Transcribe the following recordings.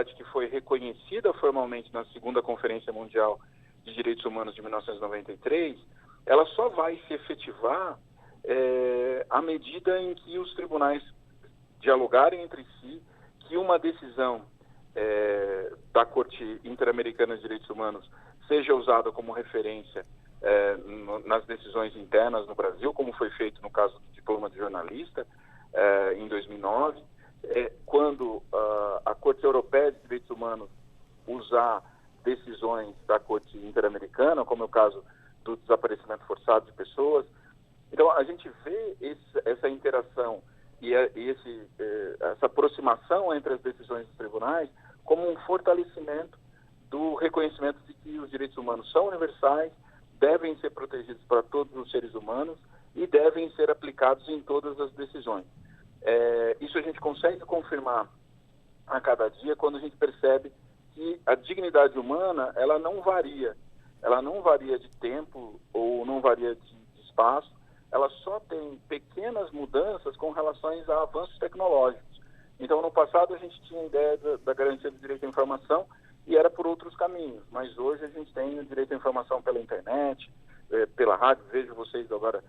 liberdade que foi reconhecida formalmente na Segunda Conferência Mundial de Direitos Humanos de 1993, ela só vai se efetivar à medida em que os tribunais dialogarem entre si, que uma decisão da Corte Interamericana de Direitos Humanos seja usada como referência nas decisões internas no Brasil, como foi feito no caso do diploma de jornalista em 2009, quando a Corte Europeia de Direitos Humanos usar decisões da Corte Interamericana, como é o caso do desaparecimento forçado de pessoas. Então, a gente vê essa interação e essa aproximação entre as decisões dos tribunais como um fortalecimento do reconhecimento de que os direitos humanos são universais, devem ser protegidos para todos os seres humanos e devem ser aplicados em todas as decisões. Isso a gente consegue confirmar a cada dia quando a gente percebe que a dignidade humana, ela não varia de tempo ou não varia de espaço, ela só tem pequenas mudanças com relação a avanços tecnológicos. Então, no passado, a gente tinha a ideia da garantia do direito à informação e era por outros caminhos, mas hoje a gente tem o direito à informação pela internet, pela rádio. Vejo vocês agora,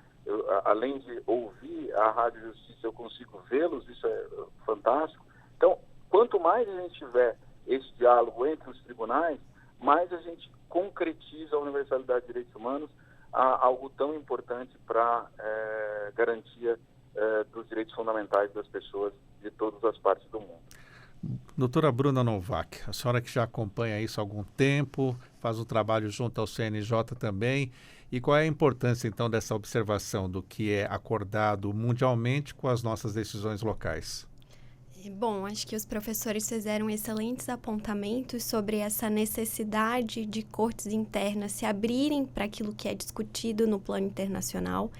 além de ouvir a Rádio Justiça, eu consigo vê-los, isso é fantástico. Então, quanto mais a gente tiver esse diálogo entre os tribunais, mais a gente concretiza a universalidade de direitos humanos, algo tão importante para garantia dos direitos fundamentais das pessoas de todas as partes do mundo. Doutora Bruna Nowak, a senhora que já acompanha isso há algum tempo, faz um trabalho junto ao CNJ também, e qual é a importância então dessa observação do que é acordado mundialmente com as nossas decisões locais? Bom, acho que os professores fizeram excelentes apontamentos sobre essa necessidade de cortes internas se abrirem para aquilo que é discutido no plano internacional,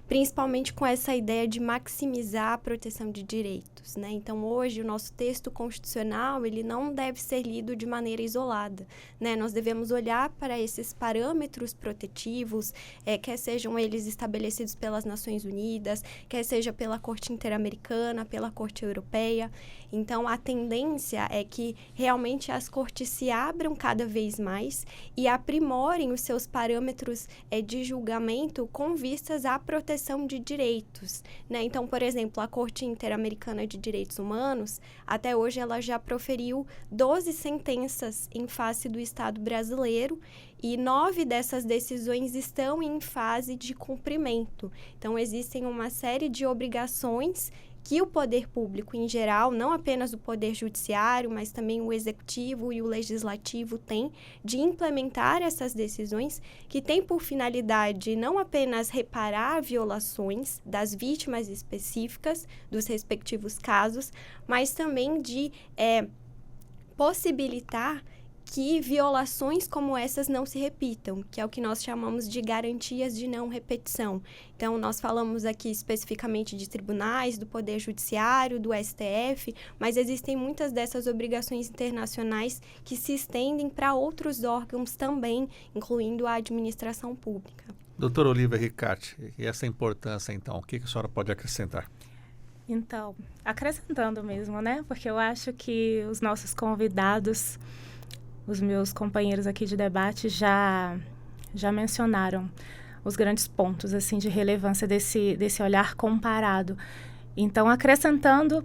principalmente com essa ideia de maximizar a proteção de direitos, né? Então, hoje, o nosso texto constitucional, ele não deve ser lido de maneira isolada, né? Nós devemos olhar para esses parâmetros protetivos, quer sejam eles estabelecidos pelas Nações Unidas, quer seja pela Corte Interamericana, pela Corte Europeia. Então, a tendência é que realmente as cortes se abram cada vez mais e aprimorem os seus parâmetros de julgamento com vistas à proteção de direitos, né? Então, por exemplo, a Corte Interamericana de Direitos Humanos, até hoje ela já proferiu 12 sentenças em face do Estado brasileiro e 9 dessas decisões estão em fase de cumprimento. Então, existem uma série de obrigações que o poder público em geral, não apenas o poder judiciário, mas também o executivo e o legislativo tem de implementar essas decisões que têm por finalidade não apenas reparar violações das vítimas específicas dos respectivos casos, mas também de possibilitar que violações como essas não se repitam, que é o que nós chamamos de garantias de não repetição. Então, nós falamos aqui especificamente de tribunais, do Poder Judiciário, do STF, mas existem muitas dessas obrigações internacionais que se estendem para outros órgãos também, incluindo a administração pública. Doutora Olivia Ricarte, e essa importância, então, o que a senhora pode acrescentar? Então, acrescentando mesmo, né? Porque eu acho que os nossos convidados, os meus companheiros aqui de debate já mencionaram os grandes pontos assim, de relevância desse olhar comparado. Então, acrescentando,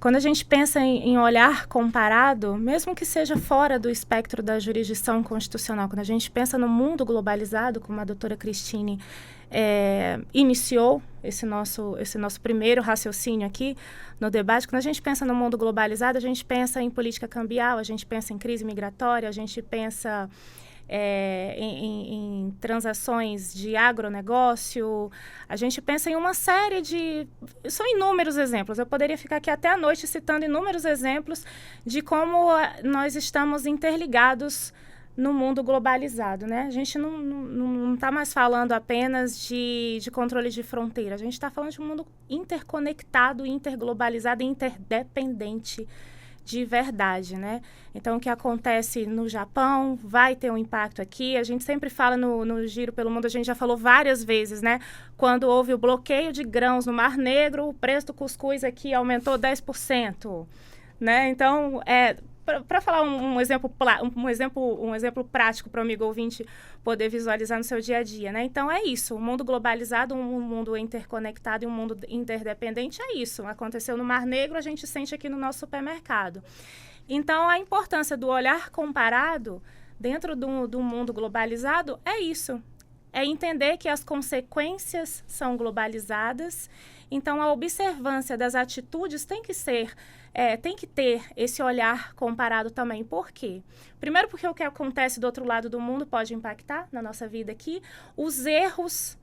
quando a gente pensa em olhar comparado, mesmo que seja fora do espectro da jurisdição constitucional, quando a gente pensa no mundo globalizado, como a doutora Cristine iniciou esse nosso primeiro raciocínio aqui no debate, quando a gente pensa no mundo globalizado, a gente pensa em política cambial, a gente pensa em crise migratória, a gente pensa em transações de agronegócio, a gente pensa em uma série de... São inúmeros exemplos, eu poderia ficar aqui até a noite citando inúmeros exemplos de como nós estamos interligados no mundo globalizado, né? A gente não está mais falando apenas de controle de fronteira, a gente está falando de um mundo interconectado, interglobalizado e interdependente de verdade, né? Então, o que acontece no Japão vai ter um impacto aqui. A gente sempre fala no Giro pelo Mundo, a gente já falou várias vezes, né? Quando houve o bloqueio de grãos no Mar Negro, o preço do cuscuz aqui aumentou 10%, né? Então, para falar um exemplo prático para o amigo ouvinte poder visualizar no seu dia a dia, né? Então, é isso. Um mundo globalizado, um mundo interconectado e um mundo interdependente é isso. Aconteceu no Mar Negro, a gente sente aqui no nosso supermercado. Então, a importância do olhar comparado dentro do mundo globalizado é isso. É entender que as consequências são globalizadas. Então, a observância das atitudes tem que ter esse olhar comparado também. Por quê? Primeiro, porque o que acontece do outro lado do mundo pode impactar na nossa vida aqui. Os erros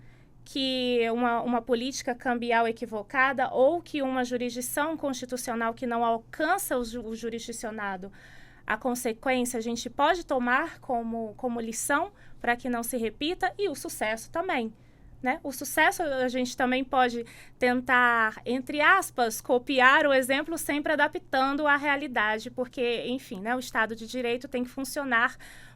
que uma política cambial equivocada ou que uma jurisdição constitucional que não alcança o jurisdicionado, a consequência a gente pode tomar como lição para que não se repita, e o sucesso também. Né? O sucesso a gente também pode tentar, entre aspas, copiar o exemplo sempre adaptando à realidade, porque, enfim, né, o Estado de Direito tem que funcionar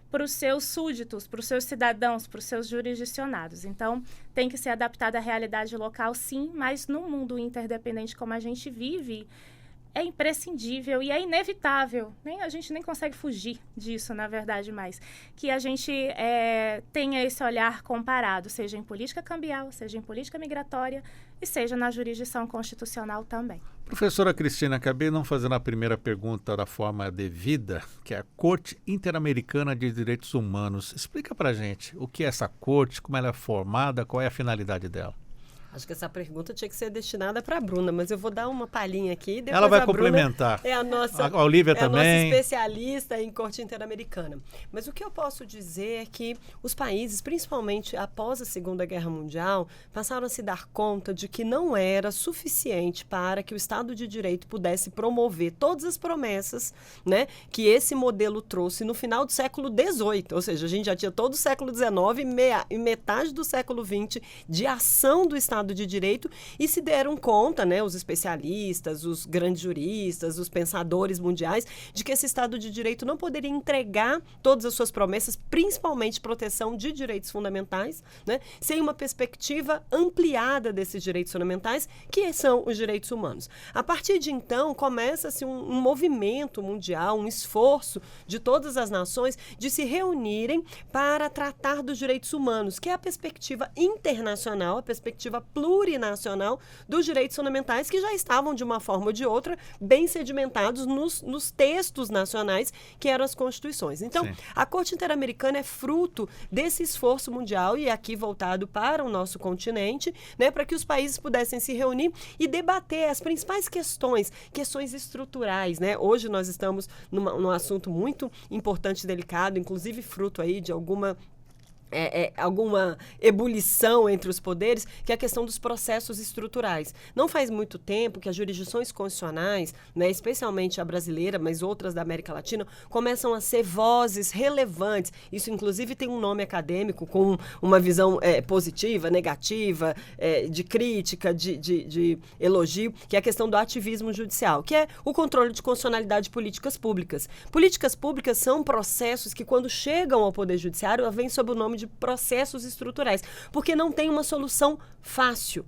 para os seus súditos, para os seus cidadãos, para os seus jurisdicionados. Então, tem que ser adaptado à realidade local, sim, mas no mundo interdependente como a gente vive, é imprescindível e é inevitável, a gente nem consegue fugir disso, na verdade, mais, que a gente tenha esse olhar comparado, seja em política cambial, seja em política migratória e seja na jurisdição constitucional também. Professora Cristina, acabei não fazendo a primeira pergunta da forma devida, que é a Corte Interamericana de Direitos Humanos. Explica pra gente o que é essa corte, como ela é formada, qual é a finalidade dela. Acho que essa pergunta tinha que ser destinada para a Bruna, mas eu vou dar uma palhinha aqui. Depois ela vai a complementar. Bruna é a nossa, a Olívia também. Nossa especialista em Corte Interamericana. Mas o que eu posso dizer é que os países, principalmente após a Segunda Guerra Mundial, passaram a se dar conta de que não era suficiente para que o Estado de Direito pudesse promover todas as promessas, né, que esse modelo trouxe no final do século XVIII. Ou seja, a gente já tinha todo o século XIX e metade do século XX de ação do Estado de Direito, e se deram conta, né, os especialistas, os grandes juristas, os pensadores mundiais, de que esse Estado de Direito não poderia entregar todas as suas promessas, principalmente proteção de direitos fundamentais, né, sem uma perspectiva ampliada desses direitos fundamentais, que são os direitos humanos. A partir de então, começa-se um movimento mundial, um esforço de todas as nações de se reunirem para tratar dos direitos humanos, que é a perspectiva internacional, a perspectiva plurinacional dos direitos fundamentais, que já estavam, de uma forma ou de outra, bem sedimentados nos textos nacionais, que eram as constituições. Então, sim, a Corte Interamericana é fruto desse esforço mundial, e aqui voltado para o nosso continente, né, para que os países pudessem se reunir e debater as principais questões estruturais, né? Hoje nós estamos num assunto muito importante e delicado, inclusive fruto aí de alguma ebulição entre os poderes, que é a questão dos processos estruturais. Não faz muito tempo que as jurisdições constitucionais, né, especialmente a brasileira, mas outras da América Latina, começam a ser vozes relevantes. Isso, inclusive, tem um nome acadêmico com uma visão positiva, negativa, de crítica, de elogio, que é a questão do ativismo judicial, que é o controle de constitucionalidade de políticas públicas. Políticas públicas são processos que, quando chegam ao Poder Judiciário, vêm sob o nome de processos estruturais, porque não tem uma solução fácil.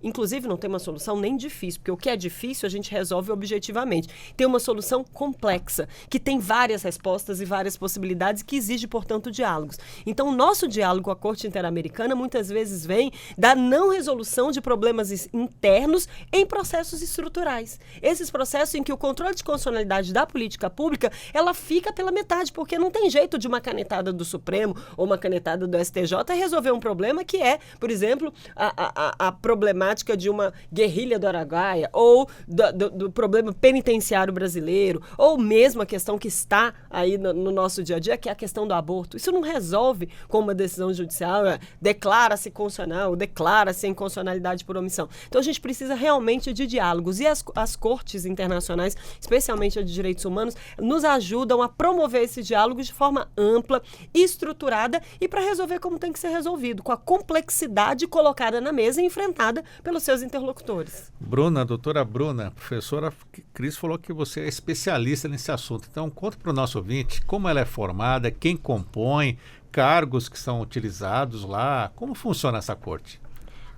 Inclusive, não tem uma solução nem difícil, porque o que é difícil a gente resolve objetivamente. Tem uma solução complexa, que tem várias respostas e várias possibilidades, que exige, portanto, diálogos. Então, o nosso diálogo com a Corte Interamericana muitas vezes vem da não resolução de problemas internos em processos estruturais. Esses processos em que o controle de constitucionalidade da política pública, ela fica pela metade, porque não tem jeito de uma canetada do Supremo ou uma canetada do STJ resolver um problema que é, por exemplo, a problemática de uma guerrilha do Araguaia, ou do problema penitenciário brasileiro, ou mesmo a questão que está aí no nosso dia a dia, que é a questão do aborto. Isso não resolve com uma decisão judicial, declara-se constitucional, declara-se inconstitucionalidade por omissão. Então, a gente precisa realmente de diálogos, e as cortes internacionais, especialmente a de direitos humanos, nos ajudam a promover esses diálogos de forma ampla, estruturada, e para resolver como tem que ser resolvido, com a complexidade colocada na mesa e enfrentada pelos seus interlocutores. Bruna, doutora Bruna, a professora Cris falou que você é especialista nesse assunto. Então, conta para o nosso ouvinte como ela é formada, quem compõe, cargos que são utilizados lá, como funciona essa corte?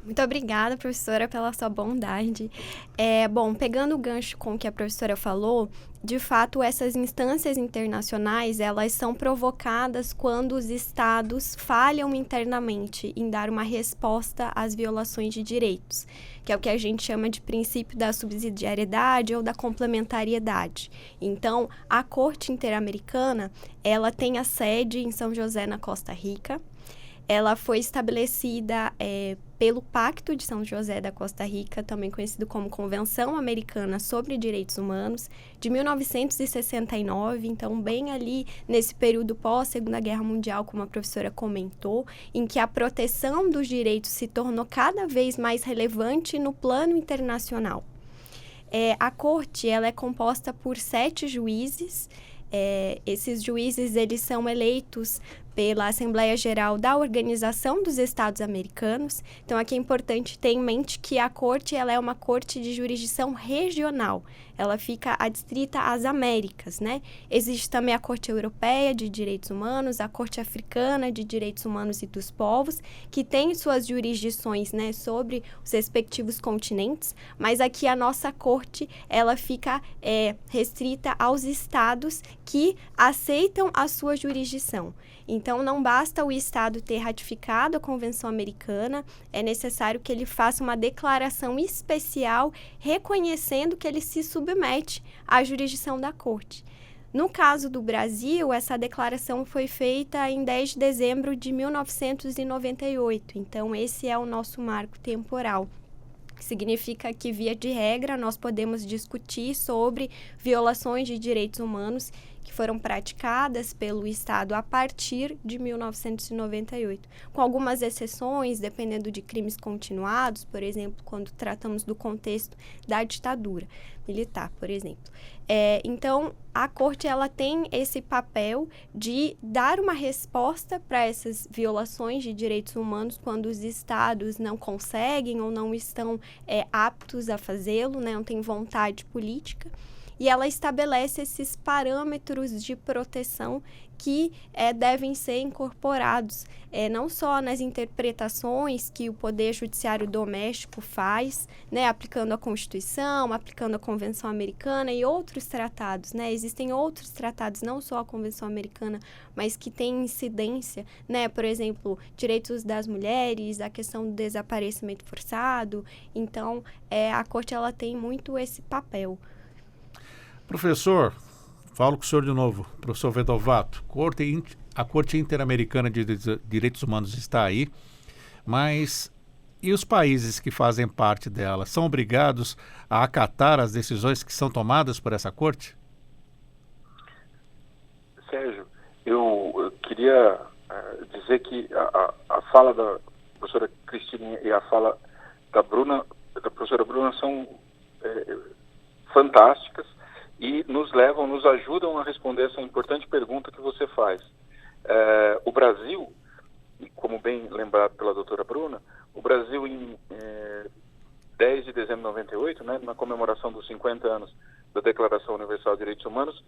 Muito obrigada, professora, pela sua bondade. Bom, pegando o gancho com o que a professora falou, de fato, essas instâncias internacionais, elas são provocadas quando os estados falham internamente em dar uma resposta às violações de direitos, que é o que a gente chama de princípio da subsidiariedade ou da complementariedade. Então, a Corte Interamericana, ela tem a sede em São José, na Costa Rica. Ela foi estabelecida pelo Pacto de São José da Costa Rica, também conhecido como Convenção Americana sobre Direitos Humanos, de 1969, então bem ali nesse período pós-Segunda Guerra Mundial, como a professora comentou, em que a proteção dos direitos se tornou cada vez mais relevante no plano internacional. A Corte ela é composta por 7 juízes. Esses juízes eles são eleitos pela Assembleia Geral da Organização dos Estados Americanos. Então, aqui é importante ter em mente que a Corte ela é uma corte de jurisdição regional. Ela fica adstrita às Américas, né? Existe também a Corte Europeia de Direitos Humanos, a Corte Africana de Direitos Humanos e dos Povos, que tem suas jurisdições, né, sobre os respectivos continentes, mas aqui a nossa Corte ela fica restrita aos estados que aceitam a sua jurisdição. Então, não basta o Estado ter ratificado a Convenção Americana, é necessário que ele faça uma declaração especial reconhecendo que ele se submete à jurisdição da Corte. No caso do Brasil, essa declaração foi feita em 10 de dezembro de 1998, então esse é o nosso marco temporal. Significa que, via de regra, nós podemos discutir sobre violações de direitos humanos que foram praticadas pelo Estado a partir de 1998, com algumas exceções, dependendo de crimes continuados, por exemplo, quando tratamos do contexto da ditadura militar, por exemplo. Então, a Corte ela tem esse papel de dar uma resposta para essas violações de direitos humanos quando os estados não conseguem ou não estão aptos a fazê-lo, né, não têm vontade política. E ela estabelece esses parâmetros de proteção que devem ser incorporados não só nas interpretações que o Poder Judiciário Doméstico faz, né, aplicando a Constituição, aplicando a Convenção Americana e outros tratados, né? Existem outros tratados, não só a Convenção Americana, mas que têm incidência, né? Por exemplo, direitos das mulheres, a questão do desaparecimento forçado. Então, a Corte ela tem muito esse papel. Professor, falo com o senhor de novo, professor Vedovato. A Corte Interamericana de Direitos Humanos está aí, mas e os países que fazem parte dela são obrigados a acatar as decisões que são tomadas por essa Corte? Sérgio, eu queria dizer que a fala da professora Cristina e a fala da professora Bruna são fantásticas e nos ajudam a responder essa importante pergunta que você faz. O Brasil, como bem lembrado pela doutora Bruna, o Brasil em 10 de dezembro de 98, né, na comemoração dos 50 anos da Declaração Universal de Direitos Humanos,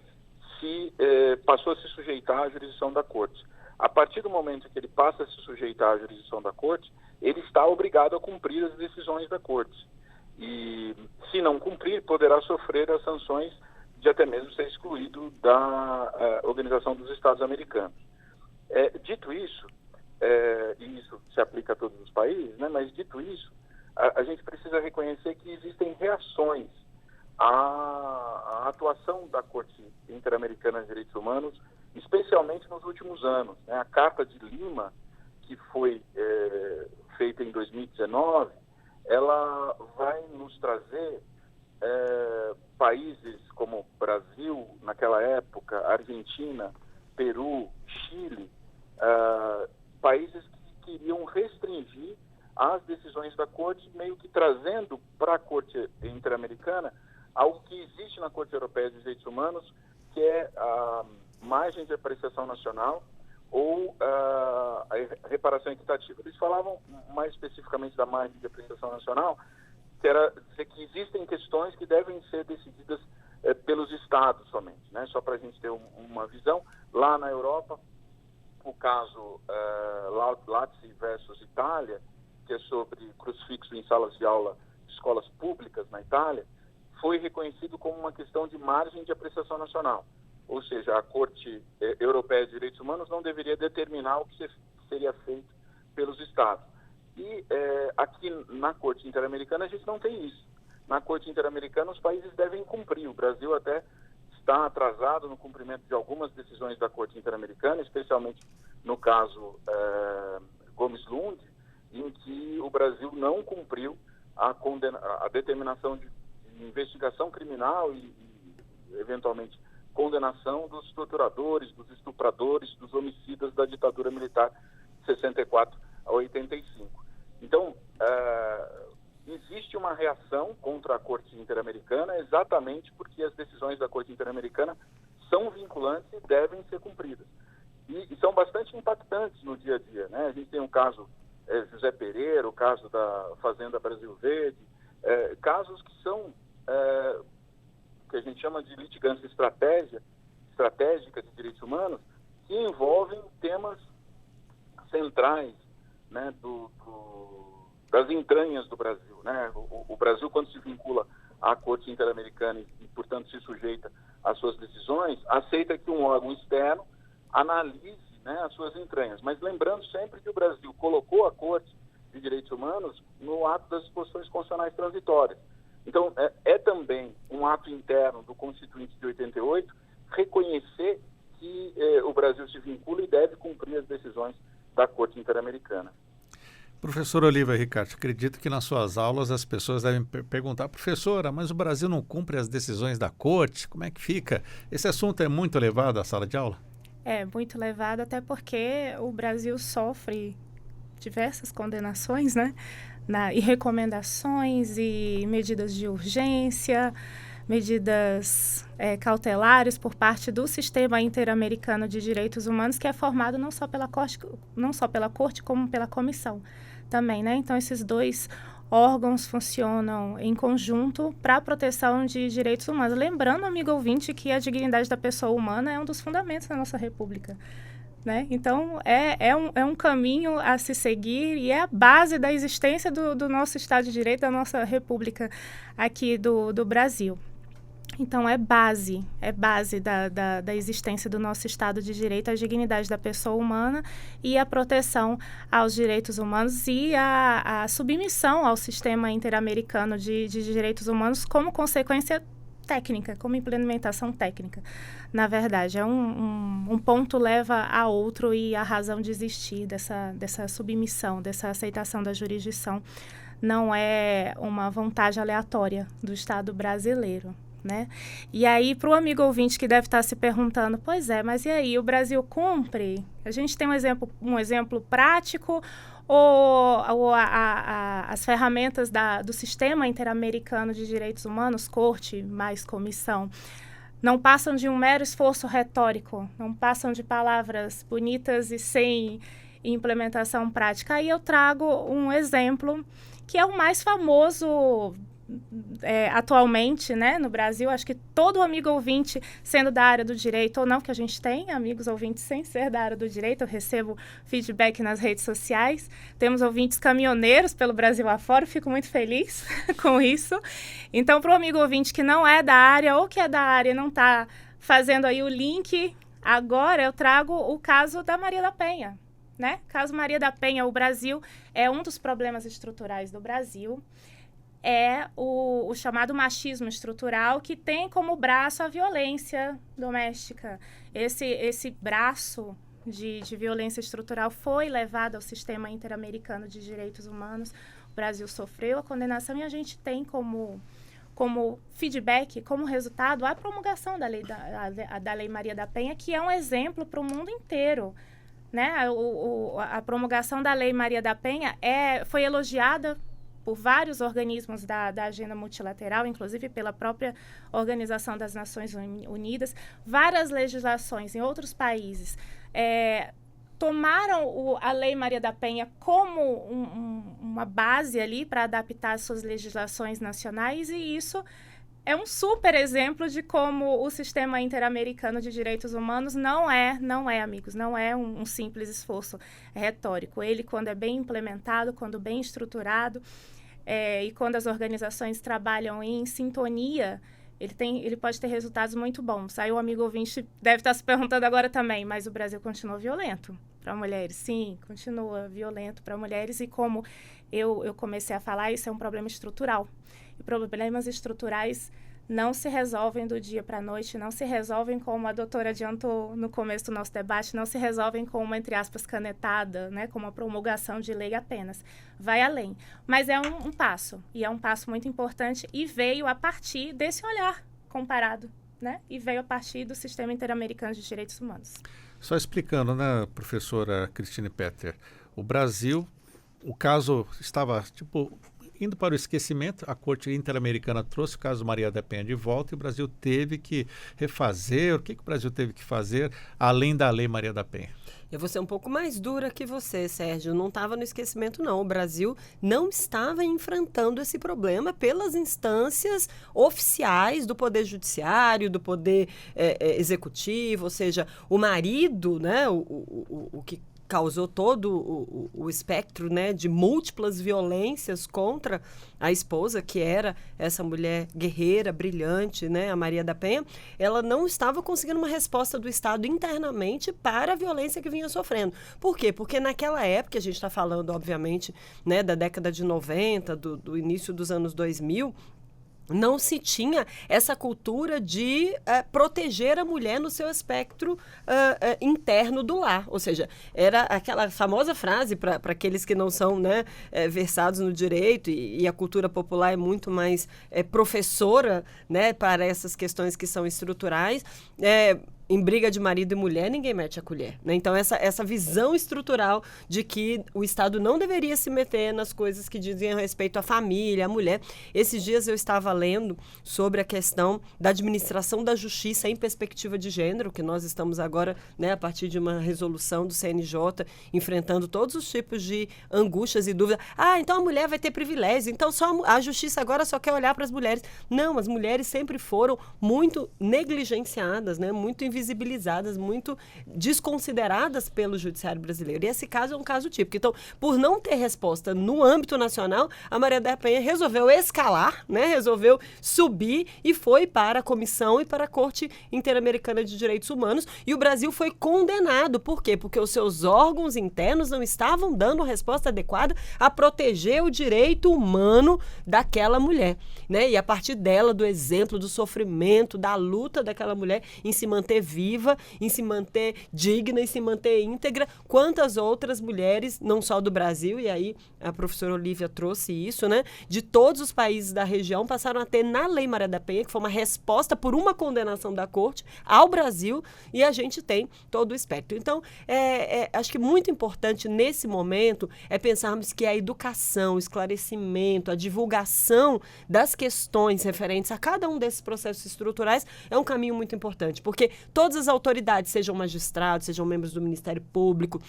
passou a se sujeitar à jurisdição da Corte. A partir do momento que ele passa a se sujeitar à jurisdição da Corte, ele está obrigado a cumprir as decisões da Corte. E, se não cumprir, poderá sofrer as sanções de até mesmo ser excluído da Organização dos Estados Americanos. Dito isso, e isso se aplica a todos os países, né, mas dito isso, a gente precisa reconhecer que existem reações à atuação da Corte Interamericana de Direitos Humanos, especialmente nos últimos anos, né? A Carta de Lima, que foi feita em 2019, ela vai nos trazer países como Brasil, naquela época, Argentina, Peru, Chile, países que queriam restringir as decisões da Corte, meio que trazendo para a Corte Interamericana algo que existe na Corte Europeia de Direitos Humanos, que é a margem de apreciação nacional ou a reparação equitativa. Eles falavam mais especificamente da margem de apreciação nacional, que era dizer que existem questões que devem ser decididas pelos estados somente, né? Só para a gente ter uma visão. Lá na Europa, o caso Lazzi versus Itália, que é sobre crucifixo em salas de aula de escolas públicas na Itália, foi reconhecido como uma questão de margem de apreciação nacional. Ou seja, a Corte Europeia de Direitos Humanos não deveria determinar o que seria feito pelos Estados. E aqui na Corte Interamericana a gente não tem isso. Na Corte Interamericana os países devem cumprir. O Brasil até está atrasado no cumprimento de algumas decisões da Corte Interamericana, especialmente no caso Gomes Lund, em que o Brasil não cumpriu a determinação de investigação criminal e eventualmente, condenação dos torturadores, dos estupradores, dos homicidas da ditadura militar de 64 a 85. Então, existe uma reação contra a Corte Interamericana exatamente porque as decisões da Corte Interamericana são vinculantes e devem ser cumpridas. E são bastante impactantes no dia a dia, né? A gente tem o caso José Pereira, o caso da Fazenda Brasil Verde, casos que são que a gente chama de litigância estratégica de direitos humanos, que envolvem temas centrais, né, das entranhas do Brasil, né? O Brasil, quando se vincula à Corte Interamericana e, portanto, se sujeita às suas decisões, aceita que um órgão externo analise, né, as suas entranhas. Mas lembrando sempre que o Brasil colocou a Corte de Direitos Humanos no ato das disposições constitucionais transitórias. Então, é também um ato interno do Constituinte de 88 reconhecer que o Brasil se vincula e deve cumprir as decisões da Corte Interamericana. Professor Olívia Ricardo, acredito que nas suas aulas as pessoas devem perguntar, professora, mas o Brasil não cumpre as decisões da Corte? Como é que fica? Esse assunto é muito levado à sala de aula? É muito levado, até porque o Brasil sofre diversas condenações, né? E recomendações e medidas de urgência, medidas cautelares por parte do Sistema Interamericano de Direitos Humanos, que é formado não só pela Corte, como pela Comissão também, né? Então, esses dois órgãos funcionam em conjunto para a proteção de direitos humanos. Lembrando, amigo ouvinte, que a dignidade da pessoa humana é um dos fundamentos da nossa República. Né? Então, é um caminho a se seguir e é a base da existência do nosso Estado de Direito, da nossa República aqui do Brasil. Então, é base da existência do nosso Estado de Direito, a dignidade da pessoa humana e a proteção aos direitos humanos e a submissão ao Sistema Interamericano de Direitos Humanos como consequência técnica, como implementação técnica. Na verdade, um ponto leva a outro e a razão de existir dessa submissão, dessa aceitação da jurisdição não é uma vontade aleatória do Estado brasileiro, né? E aí, para o amigo ouvinte que deve estar se perguntando, pois é, mas e aí, o Brasil cumpre? A gente tem um exemplo prático ou as ferramentas do Sistema Interamericano de Direitos Humanos, Corte mais Comissão, não passam de um mero esforço retórico, não passam de palavras bonitas e sem implementação prática. Aí eu trago um exemplo que é o mais famoso atualmente, né, no Brasil. Acho que todo amigo ouvinte, sendo da área do direito ou não, que a gente tem amigos ouvintes sem ser da área do direito, eu recebo feedback nas redes sociais, temos ouvintes caminhoneiros pelo Brasil afora, fico muito feliz com isso. Então, para o amigo ouvinte que não é da área ou que é da área e não está fazendo aí o link, agora eu trago o caso da Maria da Penha, né? Caso Maria da Penha, o Brasil é um dos problemas estruturais do Brasil, é o chamado machismo estrutural, que tem como braço a violência doméstica. Esse braço de violência estrutural foi levado ao Sistema Interamericano de Direitos Humanos. O Brasil sofreu a condenação e a gente tem como feedback, como resultado, a promulgação da Lei Maria da Penha, que é um exemplo para o mundo inteiro. Né? A promulgação da Lei Maria da Penha foi elogiada por vários organismos da agenda multilateral, inclusive pela própria Organização das Nações Unidas. Várias legislações em outros países tomaram a Lei Maria da Penha como uma base ali para adaptar as suas legislações nacionais, e isso é um super exemplo de como o sistema interamericano de direitos humanos não é, amigos, não é um simples esforço retórico. Ele, quando é bem implementado, quando bem estruturado, e quando as organizações trabalham em sintonia, ele pode ter resultados muito bons. Aí o amigo ouvinte deve estar se perguntando agora também, mas o Brasil continua violento para mulheres? Sim, continua violento para mulheres, e como eu comecei a falar, isso é um problema estrutural. E problemas estruturais não se resolvem do dia para a noite, não se resolvem, como a doutora adiantou no começo do nosso debate, não se resolvem com uma, entre aspas, canetada, né, com uma promulgação de lei apenas. Vai além. Mas é um passo, e é um passo muito importante, e veio a partir desse olhar comparado, né, e veio a partir do Sistema Interamericano de Direitos Humanos. Só explicando, né, professora Christine Petter, o Brasil, o caso estava, indo para o esquecimento. A Corte Interamericana trouxe o caso Maria da Penha de volta e o Brasil teve que refazer. O que o Brasil teve que fazer além da Lei Maria da Penha? Eu vou ser um pouco mais dura que você, Sérgio. Não estava no esquecimento, não. O Brasil não estava enfrentando esse problema pelas instâncias oficiais do Poder Judiciário, do Poder Executivo, ou seja, o marido, né, o que causou todo o espectro, né, de múltiplas violências contra a esposa, que era essa mulher guerreira, brilhante, né, a Maria da Penha. Ela não estava conseguindo uma resposta do Estado internamente para a violência que vinha sofrendo. Por quê? Porque naquela época, a gente está falando, obviamente, né, da década de 90, do início dos anos 2000, não se tinha essa cultura de proteger a mulher no seu espectro interno do lar. Ou seja, era aquela famosa frase para aqueles que não são, né, versados no direito, e a cultura popular é muito mais professora, né, para essas questões que são estruturais. Em briga de marido e mulher, ninguém mete a colher, né? Então, essa visão estrutural de que o Estado não deveria se meter nas coisas que dizem respeito à família, à mulher. Esses dias eu estava lendo sobre a questão da administração da justiça em perspectiva de gênero, que nós estamos agora, né, a partir de uma resolução do CNJ, enfrentando todos os tipos de angústias e dúvidas. Então a mulher vai ter privilégio, então só a justiça agora só quer olhar para as mulheres. Não, as mulheres sempre foram muito negligenciadas, né, muito invisibilizadas, muito desconsideradas pelo judiciário brasileiro. E esse caso é um caso típico. Então, por não ter resposta no âmbito nacional, a Maria da Penha resolveu escalar, né? Resolveu subir e foi para a Comissão e para a Corte Interamericana de Direitos Humanos, e o Brasil foi condenado. Por quê? Porque os seus órgãos internos não estavam dando resposta adequada a proteger o direito humano daquela mulher, né? E a partir dela, do exemplo, do sofrimento, da luta daquela mulher em se manter viva, em se manter digna, em se manter íntegra, quantas outras mulheres, não só do Brasil, e aí a professora Olívia trouxe isso, né, de todos os países da região, passaram a ter na Lei Maria da Penha, que foi uma resposta por uma condenação da Corte ao Brasil, e a gente tem todo o espectro. Então, acho que muito importante nesse momento é pensarmos que a educação, o esclarecimento, a divulgação das questões referentes a cada um desses processos estruturais é um caminho muito importante, porque todas as autoridades, sejam magistrados, sejam membros do Ministério Público,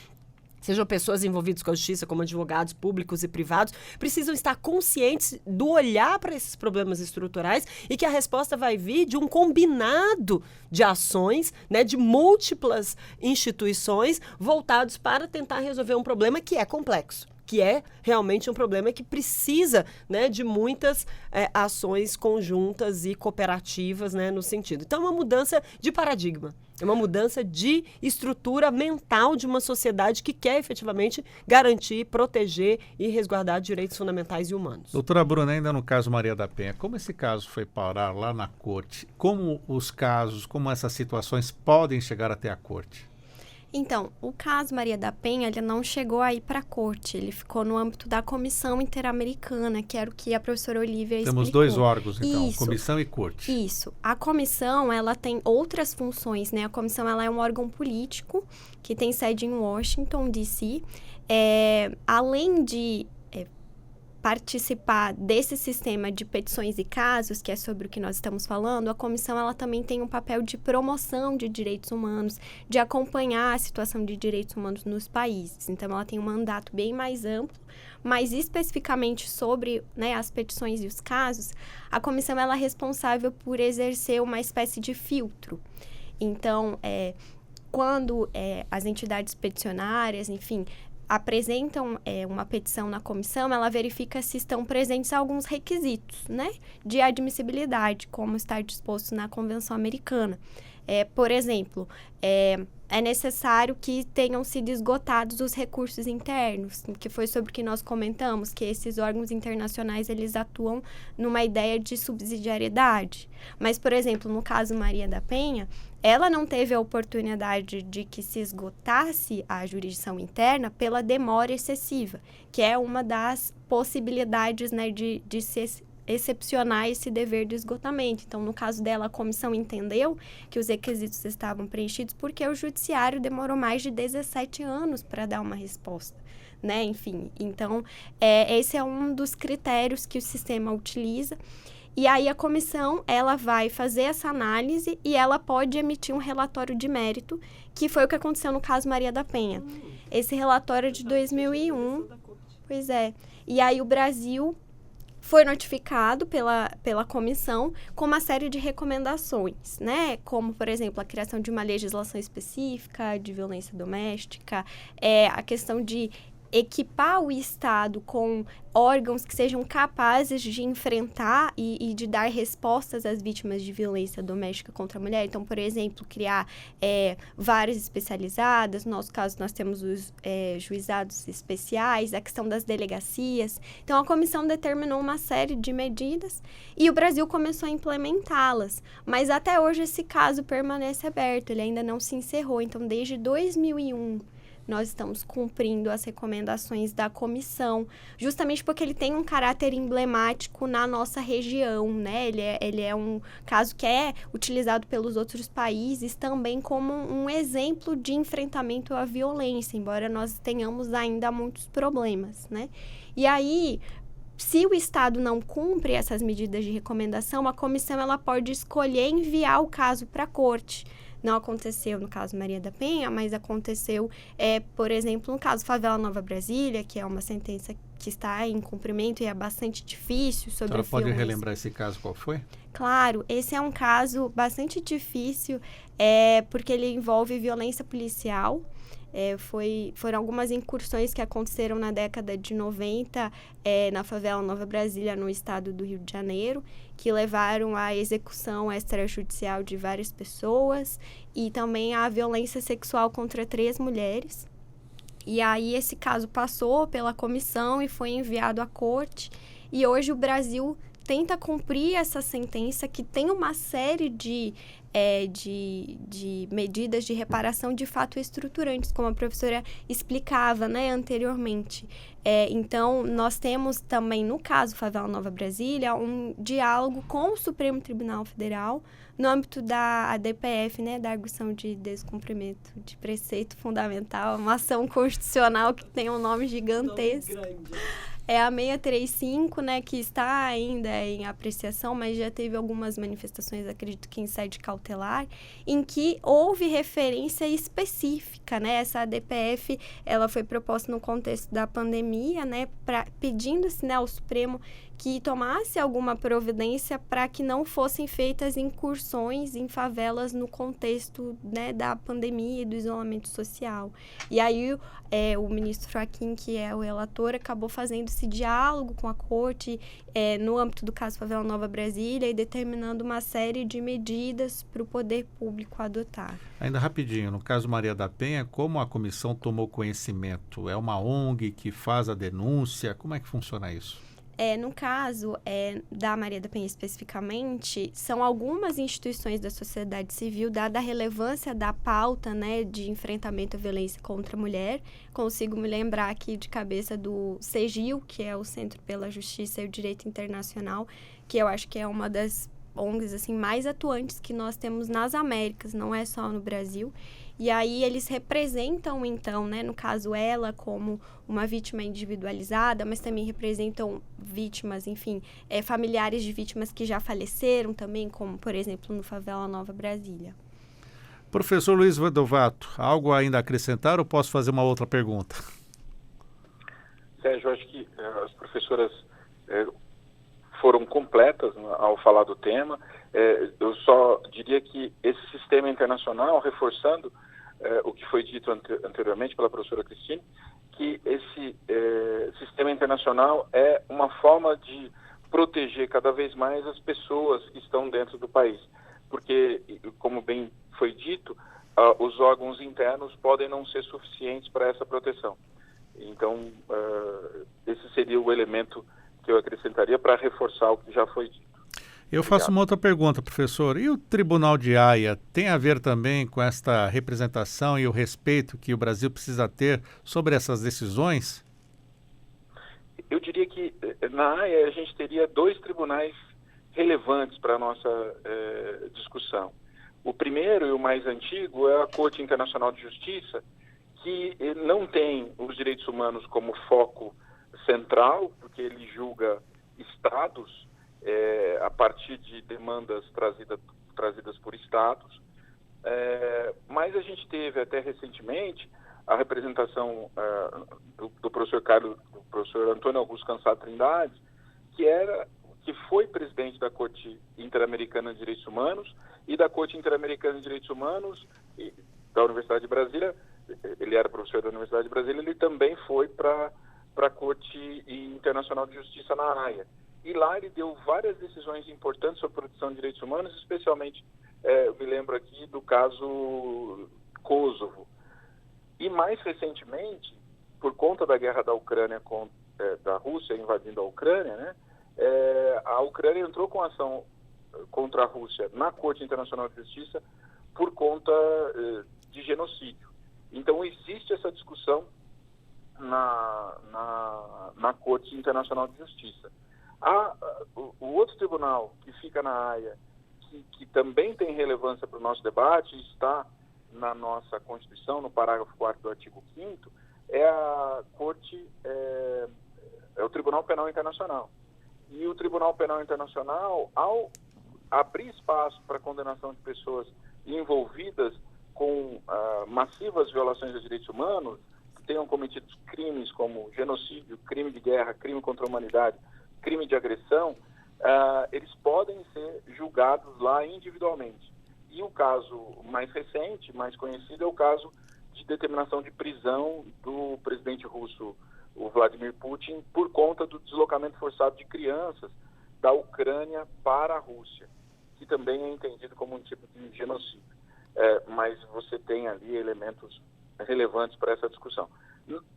sejam pessoas envolvidas com a justiça, como advogados públicos e privados, precisam estar conscientes do olhar para esses problemas estruturais, e que a resposta vai vir de um combinado de ações, né, de múltiplas instituições voltados para tentar resolver um problema que é complexo, que é realmente um problema que precisa, né, de muitas ações conjuntas e cooperativas, né, no sentido. Então, é uma mudança de paradigma, é uma mudança de estrutura mental de uma sociedade que quer efetivamente garantir, proteger e resguardar direitos fundamentais e humanos. Doutora Bruna, ainda no caso Maria da Penha, como esse caso foi parar lá na Corte? Como os casos, como essas situações podem chegar até a Corte? Então, o caso Maria da Penha, ele não chegou aí para a corte, ele ficou no âmbito da Comissão Interamericana, que era o que a professora Olívia explicou. Temos dois órgãos, então, Isso, Comissão e Corte. Isso. A comissão, ela tem outras funções, né? A comissão, ela é um órgão político que tem sede em Washington, D.C. Além de participar desse sistema de petições e casos, que é sobre o que nós estamos falando, a comissão ela também tem um papel de promoção de direitos humanos, de acompanhar a situação de direitos humanos nos países. Então, ela tem um mandato bem mais amplo, mas especificamente sobre, né, as petições e os casos, a comissão ela é responsável por exercer uma espécie de filtro. Então, quando as entidades peticionárias, enfim, apresentam uma petição na comissão, ela verifica se estão presentes alguns requisitos, né, de admissibilidade, como está disposto na Convenção Americana. Por exemplo, é necessário que tenham sido esgotados os recursos internos, que foi sobre o que nós comentamos, que esses órgãos internacionais, eles atuam numa ideia de subsidiariedade. Mas, por exemplo, no caso Maria da Penha, ela não teve a oportunidade de que se esgotasse a jurisdição interna pela demora excessiva, que é uma das possibilidades, né, de se excepcionar esse dever de esgotamento. Então, no caso dela, a comissão entendeu que os requisitos estavam preenchidos porque o judiciário demorou mais de 17 anos para dar uma resposta, né? Enfim, então, esse é um dos critérios que o sistema utiliza. E aí, a comissão, ela vai fazer essa análise e ela pode emitir um relatório de mérito, que foi o que aconteceu no caso Maria da Penha. Esse relatório é de 2001. Pois é. E aí, o Brasil foi notificado pela comissão com uma série de recomendações, né? Como, por exemplo, a criação de uma legislação específica de violência doméstica, a questão de equipar o Estado com órgãos que sejam capazes de enfrentar e de dar respostas às vítimas de violência doméstica contra a mulher. Então, por exemplo, criar varas especializadas. No nosso caso, nós temos os juizados especiais, a questão das delegacias. Então, a comissão determinou uma série de medidas e o Brasil começou a implementá-las. Mas até hoje esse caso permanece aberto, ele ainda não se encerrou. Então, desde 2001, nós estamos cumprindo as recomendações da comissão, justamente porque ele tem um caráter emblemático na nossa região, né? Ele é um caso que é utilizado pelos outros países também como um exemplo de enfrentamento à violência, embora nós tenhamos ainda muitos problemas, né? E aí, se o Estado não cumpre essas medidas de recomendação, a comissão ela pode escolher enviar o caso para a corte. Não aconteceu no caso Maria da Penha, mas aconteceu, por exemplo, no caso Favela Nova Brasília, que é uma sentença que está em cumprimento e é bastante difícil sobre a pode violência. relembrar esse caso, qual foi? Claro, esse é um caso bastante difícil, porque ele envolve violência policial. Foram algumas incursões que aconteceram na década de 90 na favela Nova Brasília, no estado do Rio de Janeiro, que levaram à execução extrajudicial de várias pessoas e também à violência sexual contra 3 mulheres. E aí esse caso passou pela comissão e foi enviado à corte. E hoje o Brasil tenta cumprir essa sentença, que tem uma série de medidas de reparação de fato estruturantes, como a professora explicava, né, anteriormente. Então, nós temos também, no caso Favela Nova Brasília, um diálogo com o Supremo Tribunal Federal no âmbito da ADPF, né, da Arguição de Descumprimento de Preceito Fundamental, uma ação constitucional que tem um nome gigantesco. É a 635, né, que está ainda em apreciação, mas já teve algumas manifestações, acredito que em sede cautelar, em que houve referência específica, né? Essa ADPF, ela foi proposta no contexto da pandemia, né, pedindo-se, né, ao Supremo que tomasse alguma providência para que não fossem feitas incursões em favelas no contexto, né, da pandemia e do isolamento social. E aí o ministro Fachin, que é o relator, acabou fazendo esse diálogo com a corte no âmbito do caso Favela Nova Brasília e determinando uma série de medidas para o poder público adotar. Ainda rapidinho, no caso Maria da Penha, como a comissão tomou conhecimento? É uma ONG que faz a denúncia? Como é que funciona isso? No caso da Maria da Penha especificamente, são algumas instituições da sociedade civil, dada a relevância da pauta, né, de enfrentamento à violência contra a mulher. Consigo me lembrar aqui de cabeça do CEGIL, que é o Centro pela Justiça e o Direito Internacional, que eu acho que é uma das ONGs assim, mais atuantes que nós temos nas Américas, não é só no Brasil. E aí eles representam, então, né, no caso ela como uma vítima individualizada, mas também representam vítimas, enfim, familiares de vítimas que já faleceram também, como, por exemplo, no Favela Nova Brasília. Professor Luiz Vedovato, algo ainda a acrescentar ou posso fazer uma outra pergunta? Sérgio, eu acho que as professoras foram completas ao falar do tema. Eu só diria que esse sistema internacional, reforçando o que foi dito anteriormente pela professora Cristine, que esse sistema internacional é uma forma de proteger cada vez mais as pessoas que estão dentro do país. Porque, como bem foi dito, os órgãos internos podem não ser suficientes para essa proteção. Então, esse seria o elemento que eu acrescentaria para reforçar o que já foi dito. Eu faço uma outra pergunta, professor. E o Tribunal de Haia tem a ver também com esta representação e o respeito que o Brasil precisa ter sobre essas decisões? Eu diria que na Haia a gente teria 2 tribunais relevantes para a nossa discussão. O primeiro e o mais antigo é a Corte Internacional de Justiça, que não tem os direitos humanos como foco central, porque ele julga estados a partir de demandas trazidas por estados, mas a gente teve até recentemente a representação do professor Antônio Augusto Cansado Trindade, que foi presidente da Corte Interamericana de Direitos Humanos e da Corte Interamericana de Direitos Humanos e da Universidade de Brasília. Ele era professor da Universidade de Brasília, ele também foi para a Corte Internacional de Justiça na Haia. E lá ele deu várias decisões importantes sobre proteção de direitos humanos, especialmente, eu me lembro aqui do caso Kosovo. E mais recentemente, por conta da guerra da Ucrânia, da Rússia invadindo a Ucrânia, né, a Ucrânia entrou com ação contra a Rússia na Corte Internacional de Justiça por conta de genocídio. Então, existe essa discussão na Corte Internacional de Justiça. O outro tribunal que fica na Haia, que também tem relevância para o nosso debate, está na nossa Constituição, no parágrafo 4º do artigo 5º, é a Corte, é o Tribunal Penal Internacional. E o Tribunal Penal Internacional, ao abrir espaço para a condenação de pessoas envolvidas com massivas violações dos direitos humanos, que tenham cometido crimes como genocídio, crime de guerra, crime contra a humanidade, crime de agressão, eles podem ser julgados lá individualmente. E o caso mais recente, mais conhecido, é o caso de determinação de prisão do presidente russo, o Vladimir Putin, por conta do deslocamento forçado de crianças da Ucrânia para a Rússia, que também é entendido como um tipo de genocídio. Mas você tem ali elementos relevantes para essa discussão.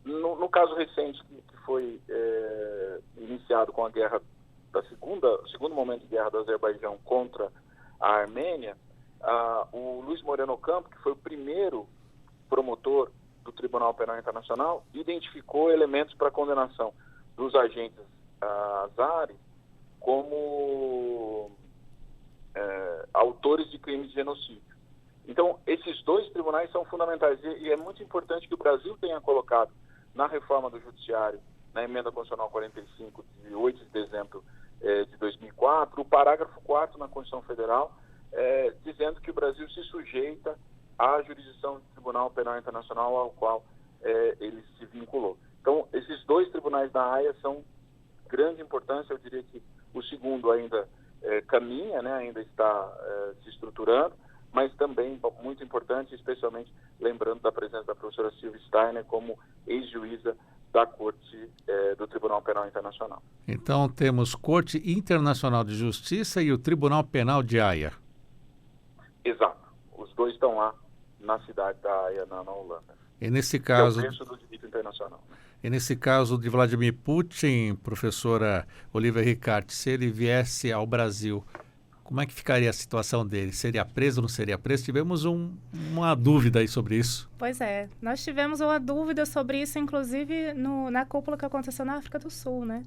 No caso recente que foi iniciado com a guerra o segundo momento de guerra do Azerbaijão contra a Armênia, o Luiz Moreno Ocampo, que foi o primeiro promotor do Tribunal Penal Internacional, identificou elementos para condenação dos agentes azares como autores de crimes de genocídio. Então, esses 2 tribunais são fundamentais e é muito importante que o Brasil tenha colocado na reforma do Judiciário, na Emenda Constitucional 45, de 8 de dezembro de 2004, o parágrafo 4º na Constituição Federal, dizendo que o Brasil se sujeita à jurisdição do Tribunal Penal Internacional ao qual ele se vinculou. Então, esses 2 tribunais da Haia são de grande importância. Eu diria que o segundo ainda caminha, né, ainda está se estruturando, mas também muito importante, especialmente lembrando da presença da professora Silvia Steiner como ex-juíza da Corte do Tribunal Penal Internacional. Então temos Corte Internacional de Justiça e o Tribunal Penal de Haia. Exato. Os 2 estão lá na cidade da Haia, na Holanda. E nesse caso, é o berço do direito internacional. E nesse caso de Vladimir Putin, professora Olivia Ricarte, se ele viesse ao Brasil, como é que ficaria a situação dele? Seria preso ou não seria preso? Tivemos uma dúvida aí sobre isso. Pois é, nós tivemos uma dúvida sobre isso, inclusive na cúpula que aconteceu na África do Sul, né?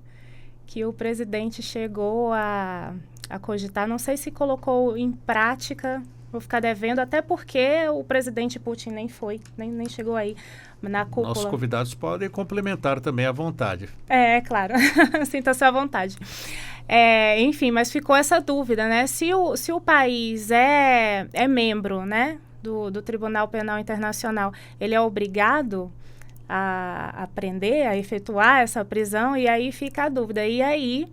Que o presidente chegou a cogitar, não sei se colocou em prática Vou ficar devendo, até porque o presidente Putin nem foi, nem chegou aí na cúpula. Nossos convidados podem complementar também à vontade. Claro. Sinta-se à vontade. Enfim, mas ficou essa dúvida, né? Se o país é membro, né, do Tribunal Penal Internacional, ele é obrigado a prender, a efetuar essa prisão, e aí fica a dúvida. E aí,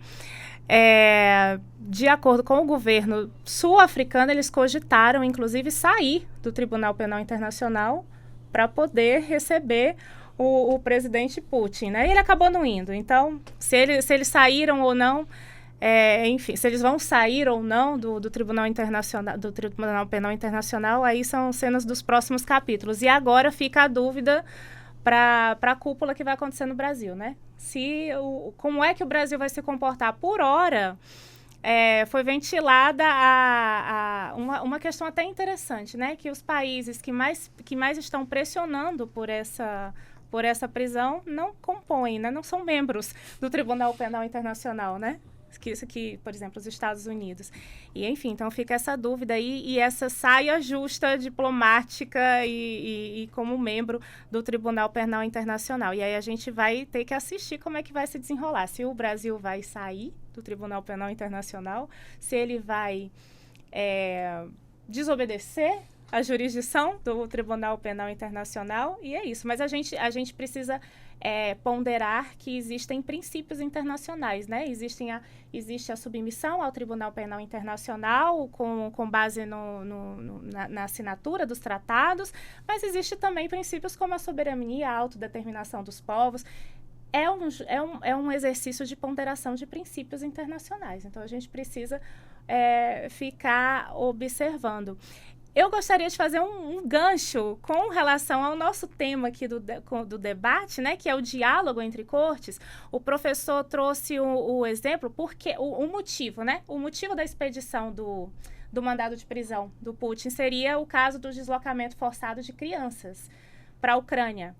de acordo com o governo sul-africano, eles cogitaram, inclusive, sair do Tribunal Penal Internacional para poder receber o presidente Putin, né? E ele acabou não indo. Então, se eles saíram ou não, enfim, se eles vão sair ou não do Tribunal Internacional, do Tribunal Penal Internacional, aí são cenas dos próximos capítulos. E agora fica a dúvida para a cúpula que vai acontecer no Brasil, né? Como é que o Brasil vai se comportar? Por hora, foi ventilada uma questão até interessante, né? Que os países que mais estão pressionando por essa prisão não compõem, né? Não são membros do Tribunal Penal Internacional, né? Que, por exemplo, os Estados Unidos. E, enfim, então fica essa dúvida aí e essa saia justa diplomática e como membro do Tribunal Penal Internacional. E aí a gente vai ter que assistir como é que vai se desenrolar. Se o Brasil vai sair do Tribunal Penal Internacional, se ele vai desobedecer a jurisdição do Tribunal Penal Internacional, e é isso. Mas a gente precisa ponderar que existem princípios internacionais, né? Existe a submissão ao Tribunal Penal Internacional com base na assinatura dos tratados, mas existe também princípios como a soberania, a autodeterminação dos povos. É um exercício de ponderação de princípios internacionais. Então, a gente precisa ficar observando. Eu gostaria de fazer um gancho com relação ao nosso tema aqui do debate, né, que é o diálogo entre cortes. O professor trouxe o exemplo, porque o motivo, né? O motivo da expedição do mandado de prisão do Putin seria o caso do deslocamento forçado de crianças para a Ucrânia.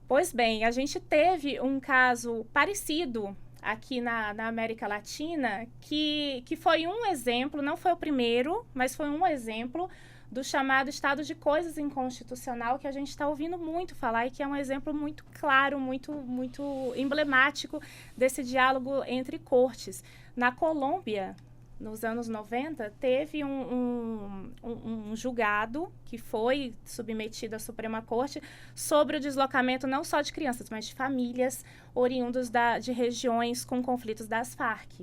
Pois bem, a gente teve um caso parecido aqui na América Latina, que foi um exemplo, não foi o primeiro, mas foi um exemplo do chamado estado de coisas inconstitucional, que a gente está ouvindo muito falar e que é um exemplo muito claro, muito emblemático desse diálogo entre cortes. Na Colômbia, nos anos 90, teve um julgado que foi submetido à Suprema Corte sobre o deslocamento não só de crianças, mas de famílias oriundas de regiões com conflitos das Farc.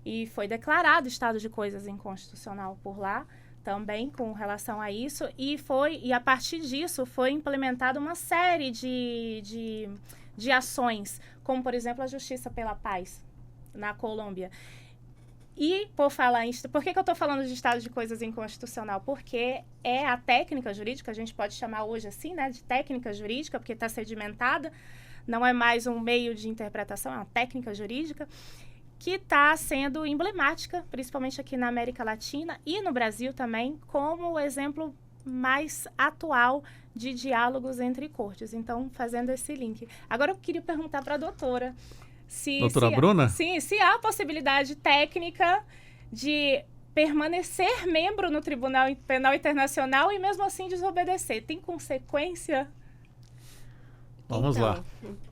E foi declarado estado de coisas inconstitucional por lá, também com relação a isso, e a partir disso foi implementada uma série de ações, como, por exemplo, a Justiça pela Paz na Colômbia. E, por falar em... Por que eu estou falando de estado de coisas inconstitucional? Porque é a técnica jurídica, a gente pode chamar hoje assim, né, de técnica jurídica, porque está sedimentada, não é mais um meio de interpretação, é uma técnica jurídica, que está sendo emblemática, principalmente aqui na América Latina e no Brasil também, como o exemplo mais atual de diálogos entre cortes. Então, fazendo esse link. Agora, eu queria perguntar para a doutora... Doutora Bruna? Sim, se há a possibilidade técnica de permanecer membro no Tribunal Penal Internacional e mesmo assim desobedecer. Tem consequência? Vamos lá.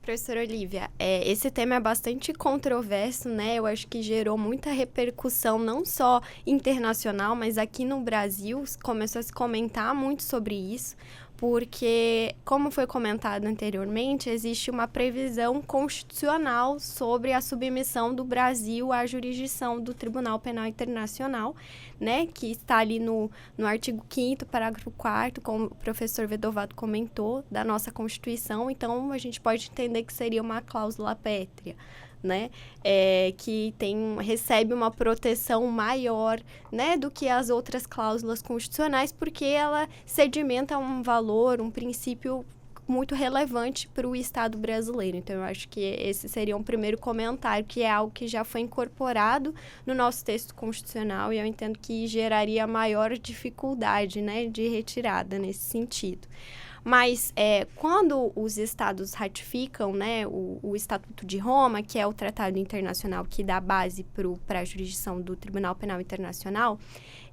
Professora Olívia, esse tema é bastante controverso, né? Eu acho que gerou muita repercussão, não só internacional, mas aqui no Brasil começou a se comentar muito sobre isso, porque, como foi comentado anteriormente, existe uma previsão constitucional sobre a submissão do Brasil à jurisdição do Tribunal Penal Internacional, né, que está ali no artigo 5º, parágrafo 4º, como o professor Vedovato comentou, da nossa Constituição. Então, a gente pode entender que seria uma cláusula pétrea, né, que recebe uma proteção maior, né, do que as outras cláusulas constitucionais, porque ela sedimenta um valor, um princípio muito relevante para o Estado brasileiro. Então, eu acho que esse seria um primeiro comentário, que é algo que já foi incorporado no nosso texto constitucional, e eu entendo que geraria maior dificuldade, né, de retirada nesse sentido. Mas quando os estados ratificam, né, o Estatuto de Roma, que é o tratado internacional que dá base para a jurisdição do Tribunal Penal Internacional,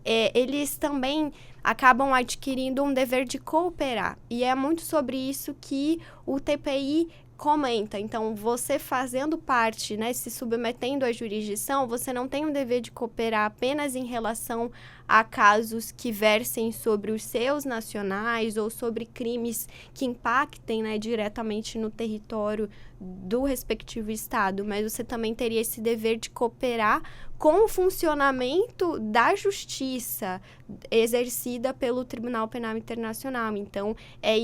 eles também acabam adquirindo um dever de cooperar. E é muito sobre isso que o TPI comenta. Então, você fazendo parte, né, se submetendo à jurisdição, você não tem um dever de cooperar apenas em relação a casos que versem sobre os seus nacionais ou sobre crimes que impactem, né, diretamente no território do respectivo estado, mas você também teria esse dever de cooperar com o funcionamento da justiça exercida pelo Tribunal Penal Internacional. Então, é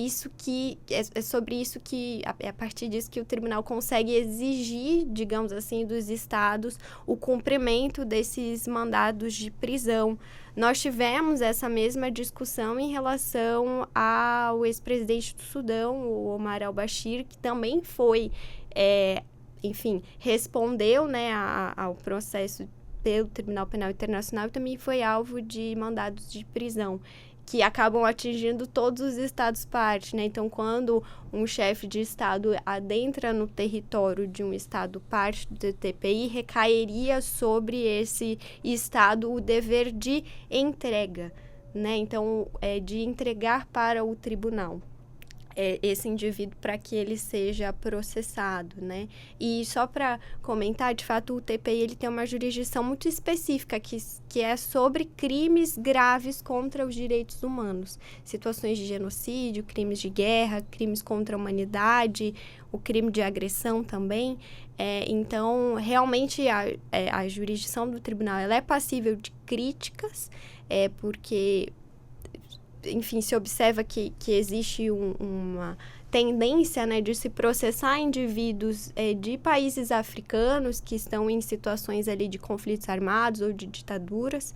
sobre isso que, a partir disso que o tribunal consegue exigir, digamos assim, dos estados o cumprimento desses mandados de prisão. Nós tivemos essa mesma discussão em relação ao ex-presidente do Sudão, o Omar al-Bashir, que também foi, respondeu, né, ao processo pelo Tribunal Penal Internacional e também foi alvo de mandados de prisão, que acabam atingindo todos os estados parte, né? Então, quando um chefe de estado adentra no território de um estado parte do TPI, recairia sobre esse estado o dever de entrega, né? Então, de entregar para o tribunal esse indivíduo para que ele seja processado, né? E só para comentar, de fato, o TPI ele tem uma jurisdição muito específica que é sobre crimes graves contra os direitos humanos, situações de genocídio, crimes de guerra, crimes contra a humanidade, o crime de agressão também. Então, realmente, a jurisdição do tribunal ela é passível de críticas, porque enfim, se observa que existe uma tendência, né, de se processar indivíduos de países africanos que estão em situações ali de conflitos armados ou de ditaduras.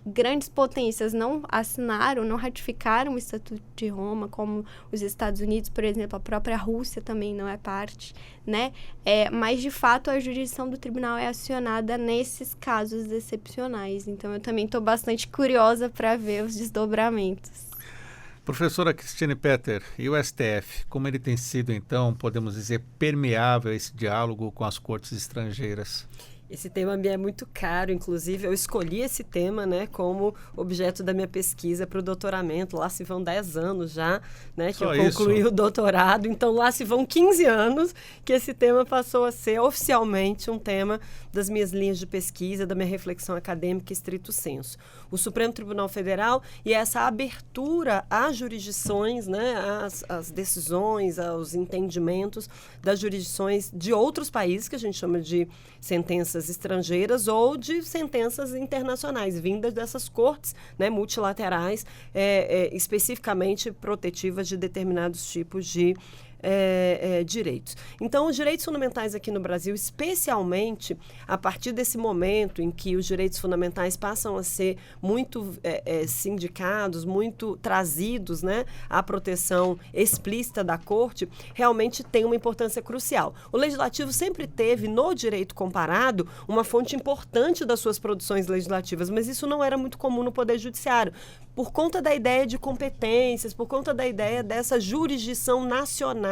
Grandes potências não assinaram, não ratificaram o Estatuto de Roma, como os Estados Unidos, por exemplo, a própria Rússia também não é parte, né? Mas, de fato, a jurisdição do tribunal é acionada nesses casos excepcionais. Então, eu também estou bastante curiosa para ver os desdobramentos. Professora Christine Petter, e o STF, como ele tem sido, então, podemos dizer, permeável esse diálogo com as cortes estrangeiras? Esse tema me é muito caro, inclusive eu escolhi esse tema, né, como objeto da minha pesquisa para o doutoramento. Lá se vão 10 anos já, né, que eu concluí o doutorado. Então lá se vão 15 anos que esse tema passou a ser oficialmente um tema das minhas linhas de pesquisa, da minha reflexão acadêmica estrito sensu. O Supremo Tribunal Federal e essa abertura às jurisdições, né, às decisões, aos entendimentos das jurisdições de outros países, que a gente chama de sentenças estrangeiras ou de sentenças internacionais, vindas dessas cortes, né, multilaterais, especificamente protetivas de determinados tipos de direitos. Então, os direitos fundamentais aqui no Brasil, especialmente a partir desse momento em que os direitos fundamentais passam a ser muito sindicados, muito trazidos, né, à proteção explícita da Corte, realmente tem uma importância crucial. O Legislativo sempre teve, no direito comparado, uma fonte importante das suas produções legislativas, mas isso não era muito comum no Poder Judiciário, por conta da ideia de competências, por conta da ideia dessa jurisdição nacional,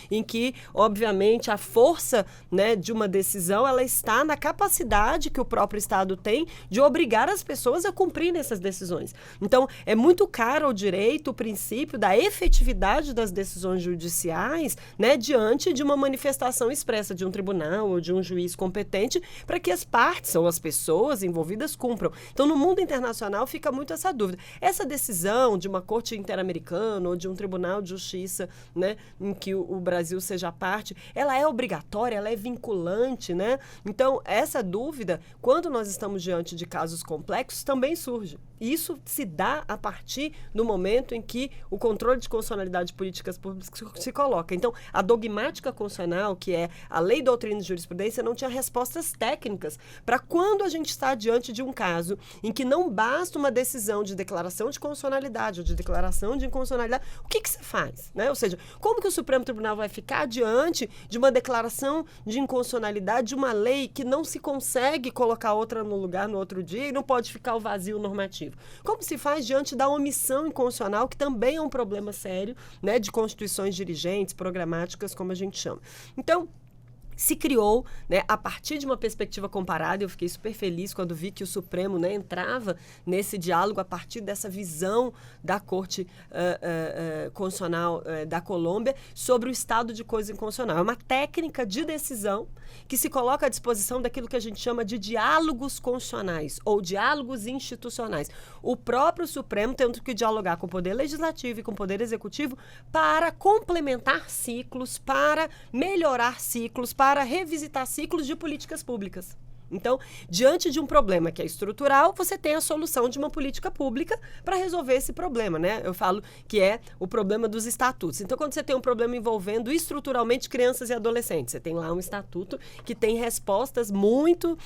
em que, obviamente, a força, né, de uma decisão, ela está na capacidade que o próprio Estado tem de obrigar as pessoas a cumprirem essas decisões. Então, é muito caro ao direito o princípio da efetividade das decisões judiciais, né, diante de uma manifestação expressa de um tribunal ou de um juiz competente para que as partes ou as pessoas envolvidas cumpram. Então, no mundo internacional fica muito essa dúvida. Essa decisão de uma corte interamericana ou de um tribunal de justiça, né, em que o Brasil seja parte, ela é obrigatória, ela é vinculante, né? Então, essa dúvida, quando nós estamos diante de casos complexos, também surge. E isso se dá a partir do momento em que o controle de constitucionalidade de políticas públicas se coloca. Então, a dogmática constitucional, que é a lei, doutrina e jurisprudência, não tinha respostas técnicas para quando a gente está diante de um caso em que não basta uma decisão de declaração declaração de constitucionalidade ou de declaração de inconstitucionalidade, o que você faz? Né? Ou seja, como que o Supremo Tribunal vai ficar diante de uma declaração de inconstitucionalidade de uma lei que não se consegue colocar outra no lugar no outro dia e não pode ficar o vazio normativo? Como se faz diante da omissão inconstitucional, que também é um problema sério, né, de constituições dirigentes, programáticas, como a gente chama. Então, se criou, né, a partir de uma perspectiva comparada. Eu fiquei super feliz quando vi que o Supremo, né, entrava nesse diálogo a partir dessa visão da Corte Constitucional da Colômbia sobre o estado de coisa inconstitucional. É uma técnica de decisão que se coloca à disposição daquilo que a gente chama de diálogos constitucionais ou diálogos institucionais. O próprio Supremo tendo que dialogar com o Poder Legislativo e com o Poder Executivo para complementar ciclos, para melhorar ciclos, para revisitar ciclos de políticas públicas. Então, diante de um problema que é estrutural, você tem a solução de uma política pública para resolver esse problema, né? Eu falo que é o problema dos estatutos. Então, quando você tem um problema envolvendo estruturalmente crianças e adolescentes, você tem lá um estatuto que tem respostas muito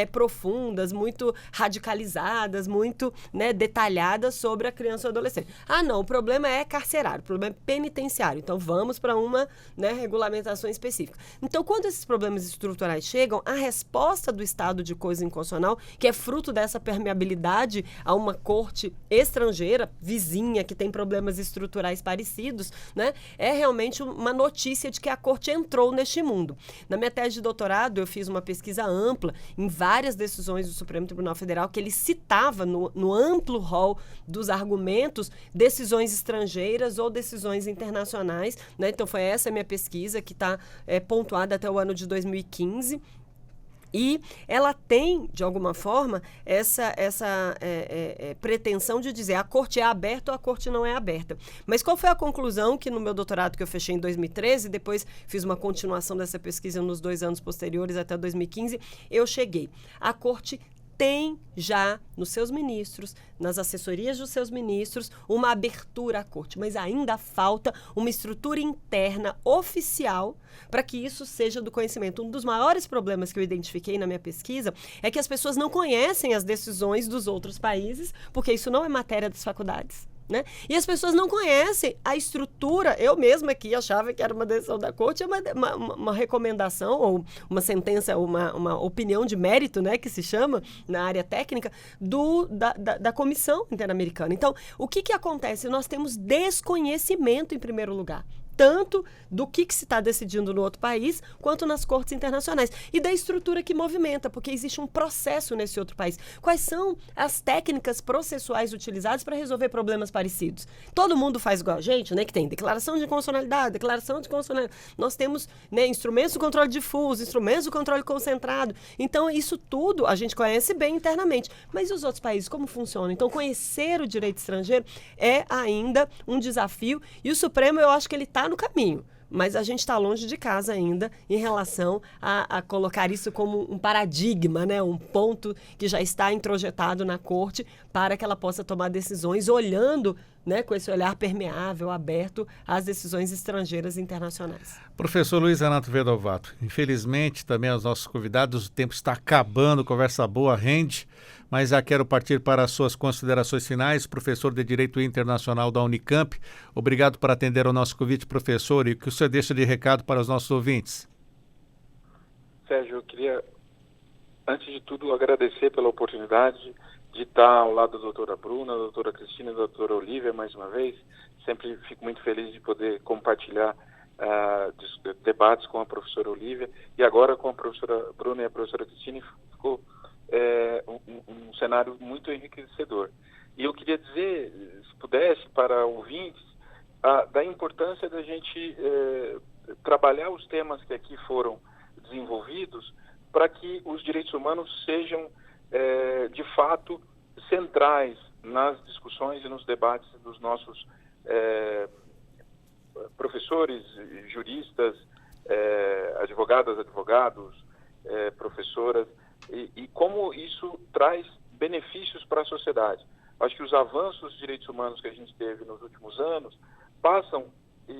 profundas, muito radicalizadas, muito, né, detalhadas sobre a criança ou adolescente. Ah, não, o problema é carcerário, o problema é penitenciário. Então, vamos para uma, né, regulamentação específica. Então, quando esses problemas estruturais chegam, a resposta do Estado de coisa inconstitucional, que é fruto dessa permeabilidade a uma corte estrangeira, vizinha, que tem problemas estruturais parecidos, né, é realmente uma notícia de que a corte entrou neste mundo. Na minha tese de doutorado, eu fiz uma pesquisa ampla em várias decisões do Supremo Tribunal Federal que ele citava no amplo rol dos argumentos decisões estrangeiras ou decisões internacionais, né? Então foi essa a minha pesquisa, que está pontuada até o ano de 2015. E ela tem, de alguma forma, essa pretensão de dizer a corte é aberta ou a corte não é aberta. Mas qual foi a conclusão que no meu doutorado, que eu fechei em 2013, depois fiz uma continuação dessa pesquisa nos 2 anos posteriores, até 2015, eu cheguei. A corte tem já nos seus ministros, nas assessorias dos seus ministros, uma abertura à corte, mas ainda falta uma estrutura interna oficial para que isso seja do conhecimento. Um dos maiores problemas que eu identifiquei na minha pesquisa é que as pessoas não conhecem as decisões dos outros países, porque isso não é matéria das faculdades. Né? E as pessoas não conhecem a estrutura. Eu mesma aqui achava que era uma decisão da corte, uma recomendação ou uma sentença, uma opinião de mérito, né, que se chama na área técnica da Comissão Interamericana. Então, o que acontece? Nós temos desconhecimento, em primeiro lugar, tanto do que se está decidindo no outro país, quanto nas cortes internacionais. E da estrutura que movimenta, porque existe um processo nesse outro país. Quais são as técnicas processuais utilizadas para resolver problemas parecidos? Todo mundo faz igual a gente, né? Que tem declaração de inconstitucionalidade, declaração de constitucionalidade. Nós temos, né, instrumentos de controle difuso, instrumentos de controle concentrado. Então, isso tudo a gente conhece bem internamente. Mas e os outros países, como funcionam? Então, conhecer o direito estrangeiro é ainda um desafio. E o Supremo, eu acho que ele está no caminho, mas a gente está longe de casa ainda em relação a colocar isso como um paradigma, né? Um ponto que já está introjetado na corte para que ela possa tomar decisões olhando, né, com esse olhar permeável, aberto às decisões estrangeiras e internacionais. Professor Luiz Renato Vedovato, infelizmente também aos nossos convidados, o tempo está acabando, conversa boa, rende, mas já quero partir para as suas considerações finais. Professor de Direito Internacional da Unicamp, obrigado por atender ao nosso convite, professor, e o que o senhor deixa de recado para os nossos ouvintes? Sérgio, eu queria, antes de tudo, agradecer pela oportunidade de estar ao lado da doutora Bruna, da doutora Cristina e da doutora Olívia, mais uma vez. Sempre fico muito feliz de poder compartilhar debates com a professora Olívia, e agora com a professora Bruna e a professora Cristina ficou um cenário muito enriquecedor. E eu queria dizer, se pudesse, para ouvintes, da importância da gente trabalhar os temas que aqui foram desenvolvidos para que os direitos humanos sejam, de fato, centrais nas discussões e nos debates dos nossos professores, juristas, advogados, professoras, e como isso traz benefícios para a sociedade. Acho que os avanços dos direitos humanos que a gente teve nos últimos anos passam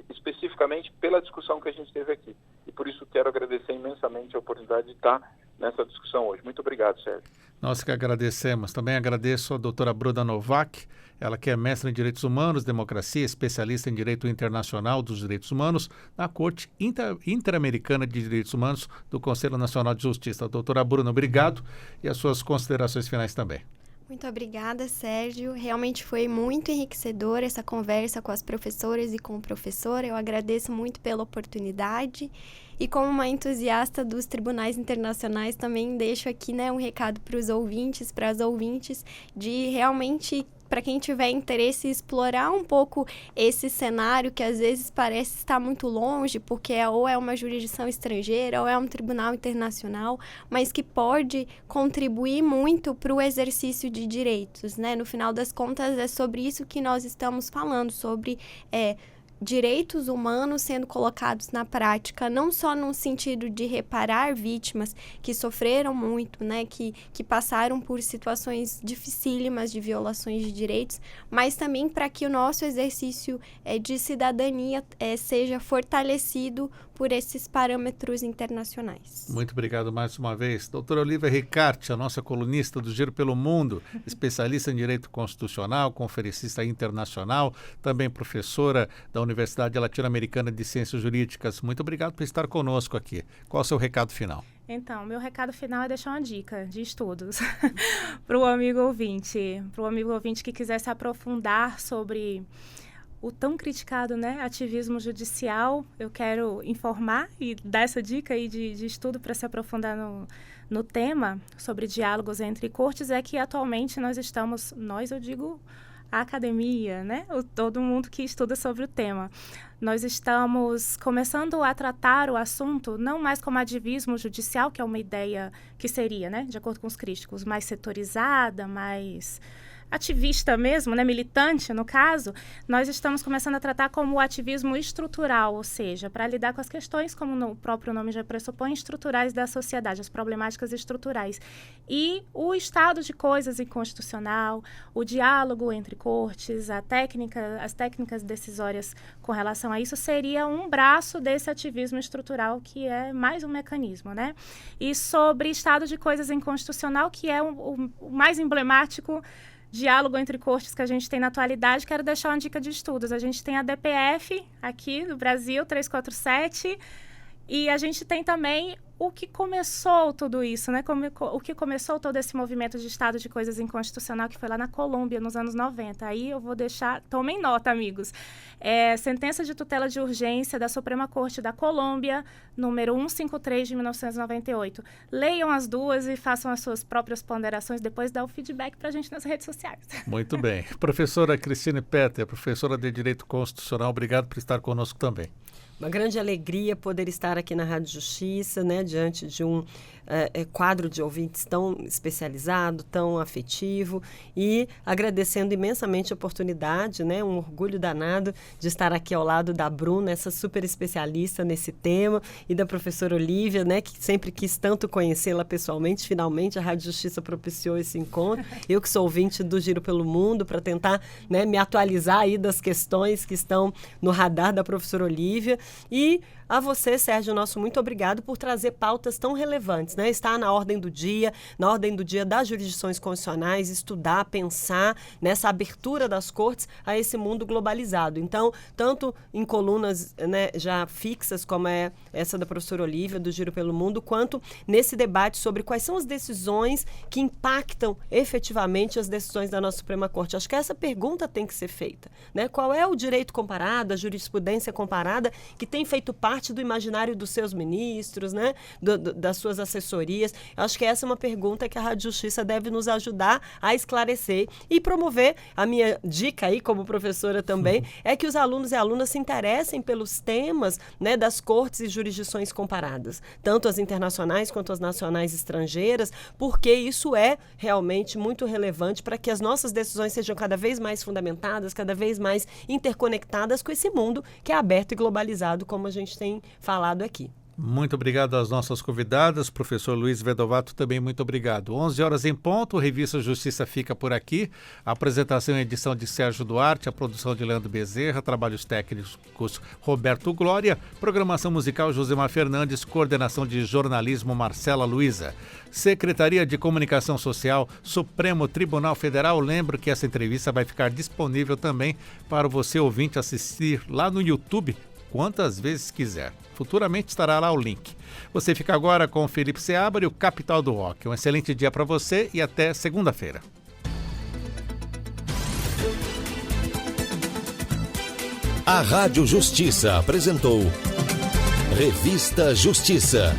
especificamente pela discussão que a gente teve aqui. E por isso quero agradecer imensamente a oportunidade de estar nessa discussão hoje. Muito obrigado, Sérgio. Nós que agradecemos. Também agradeço a doutora Bruna Novak, ela que é mestre em Direitos Humanos, Democracia, especialista em Direito Internacional dos Direitos Humanos, na Corte Interamericana de Direitos Humanos do Conselho Nacional de Justiça. Doutora Bruna, obrigado e as suas considerações finais também. Muito obrigada, Sérgio. Realmente foi muito enriquecedora essa conversa com as professoras e com o professor. Eu agradeço muito pela oportunidade. E como uma entusiasta dos tribunais internacionais, também deixo aqui, né, um recado para os ouvintes, para as ouvintes, de realmente, para quem tiver interesse, explorar um pouco esse cenário que às vezes parece estar muito longe, porque ou é uma jurisdição estrangeira ou é um tribunal internacional, mas que pode contribuir muito para o exercício de direitos, né? No final das contas, é sobre isso que nós estamos falando, sobre direitos humanos sendo colocados na prática, não só no sentido de reparar vítimas que sofreram muito, né, que passaram por situações dificílimas de violações de direitos, mas também para que o nosso exercício de cidadania seja fortalecido por esses parâmetros internacionais. Muito obrigado mais uma vez. Doutora Olivia Ricarte, a nossa colunista do Giro pelo Mundo, especialista em Direito Constitucional, conferencista internacional, também professora da Universidade Latino-Americana de Ciências Jurídicas. Muito obrigado por estar conosco aqui. Qual é o seu recado final? Então, meu recado final é deixar uma dica de estudos para o amigo ouvinte. Para o amigo ouvinte que quiser se aprofundar sobre o tão criticado, né, ativismo judicial, eu quero informar e dar essa dica aí de estudo para se aprofundar no tema sobre diálogos entre cortes, é que atualmente eu digo a academia, né, todo mundo que estuda sobre o tema, nós estamos começando a tratar o assunto não mais como ativismo judicial, que é uma ideia que seria, né, de acordo com os críticos, mais setorizada, mais ativista mesmo, né, militante no caso, nós estamos começando a tratar como o ativismo estrutural, ou seja, para lidar com as questões, como o próprio nome já pressupõe, estruturais da sociedade, as problemáticas estruturais. E o estado de coisas inconstitucional, o diálogo entre cortes, as técnicas decisórias com relação a isso, seria um braço desse ativismo estrutural, que é mais um mecanismo, né? E sobre estado de coisas inconstitucional, que é o mais emblemático diálogo entre cortes que a gente tem na atualidade, quero deixar uma dica de estudos. A gente tem a DPF aqui no Brasil, 347, e a gente tem também o que começou tudo isso, né? O que começou todo esse movimento de estado de coisas inconstitucional, que foi lá na Colômbia, nos anos 90. Aí eu vou deixar, tomem nota, amigos. Sentença de tutela de urgência da Suprema Corte da Colômbia, número 153 de 1998. Leiam as duas e façam as suas próprias ponderações, depois dá o feedback para a gente nas redes sociais. Muito bem. Professora Cristine Petter, professora de Direito Constitucional, obrigado por estar conosco também. Uma grande alegria poder estar aqui na Rádio Justiça, né, diante de um quadro de ouvintes tão especializado, tão afetivo, e agradecendo imensamente a oportunidade, né, um orgulho danado de estar aqui ao lado da Bruna, essa super especialista nesse tema, e da professora Olivia, né, que sempre quis tanto conhecê-la pessoalmente. Finalmente a Rádio Justiça propiciou esse encontro. Eu que sou ouvinte do Giro pelo Mundo, para tentar, né, me atualizar aí das questões que estão no radar da professora Olivia. E a você, Sérgio, nosso muito obrigado por trazer pautas tão relevantes, né? Está na ordem do dia das jurisdições constitucionais, estudar, pensar nessa abertura das cortes a esse mundo globalizado. Então, tanto em colunas, né, já fixas, como é essa da professora Olivia, do Giro pelo Mundo, quanto nesse debate sobre quais são as decisões que impactam efetivamente as decisões da nossa Suprema Corte. Acho que essa pergunta tem que ser feita, né? Qual é o direito comparado, a jurisprudência comparada, que tem feito parte do imaginário dos seus ministros, né? Das suas assessorias. Eu acho que essa é uma pergunta que a Rádio Justiça deve nos ajudar a esclarecer e promover. A minha dica aí, como professora também, é que os alunos e alunas se interessem pelos temas, né, das cortes e jurisdições comparadas, tanto as internacionais quanto as nacionais estrangeiras, porque isso é realmente muito relevante para que as nossas decisões sejam cada vez mais fundamentadas, cada vez mais interconectadas com esse mundo que é aberto e globalizado, como a gente tem falado aqui. Muito obrigado às nossas convidadas. Professor Luiz Vedovato, também muito obrigado. 11 horas em ponto, Revista Justiça fica por aqui. A apresentação e edição de Sérgio Duarte, a produção de Leandro Bezerra, trabalhos técnicos Roberto Glória, programação musical Josemar Fernandes, coordenação de jornalismo Marcela Luiza. Secretaria de Comunicação Social, Supremo Tribunal Federal. Lembro que essa entrevista vai ficar disponível também para você ouvinte assistir lá no YouTube quantas vezes quiser. Futuramente estará lá o link. Você fica agora com o Felipe Seabra e o Capital do Rock. Um excelente dia para você e até segunda-feira. A Rádio Justiça apresentou Revista Justiça.